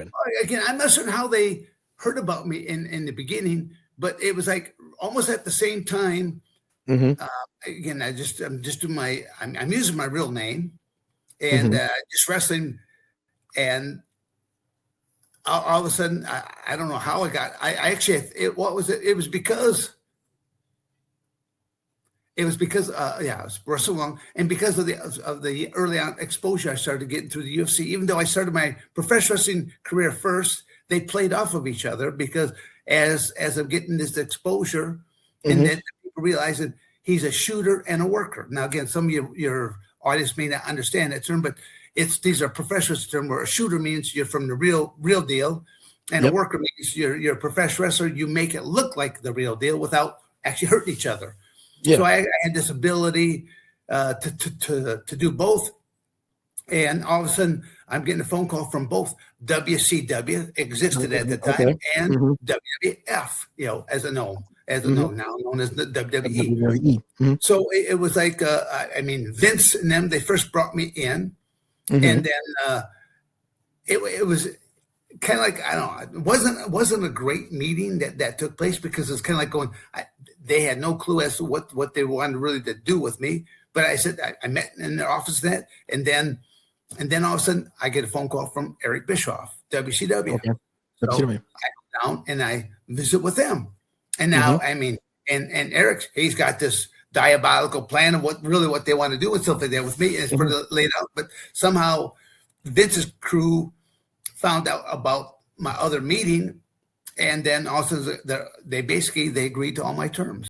doing? Again, I'm not certain how they heard about me in the beginning, but it was like almost at the same time. Again, I'm just doing I'm using my real name and just wrestling, and all of a sudden, I don't know how I actually, what was it? It was because I was wrestling along, and because of the early on exposure I started getting through the UFC. Even though I started my professional wrestling career first, they played off of each other because as I'm getting this exposure, and then people realizing he's a shooter and a worker. Now, again, some of your audience may not understand that term, but these are professional terms where a shooter means you're from the real deal, and a worker means you're a professional wrestler. You make it look like the real deal without actually hurting each other. Yeah. So I had this ability to do both. And all of a sudden, I'm getting a phone call from both WCW, existed at the time, and WWF, as now known as the WWE. So it was like, Vince and them, they first brought me in, and then it was kind of like, I don't know, it wasn't a great meeting that took place, because it's kind of like going, they had no clue as to what they wanted really to do with me. But I said, I met in their office and then all of a sudden I get a phone call from Eric Bischoff, WCW. Okay. So I go down and I visit with them. And now, and Eric, he's got this diabolical plan of what they want to do and stuff like that with me. And it's pretty laid out. But somehow Vince's crew found out about my other meeting, and then also they agreed to all my terms.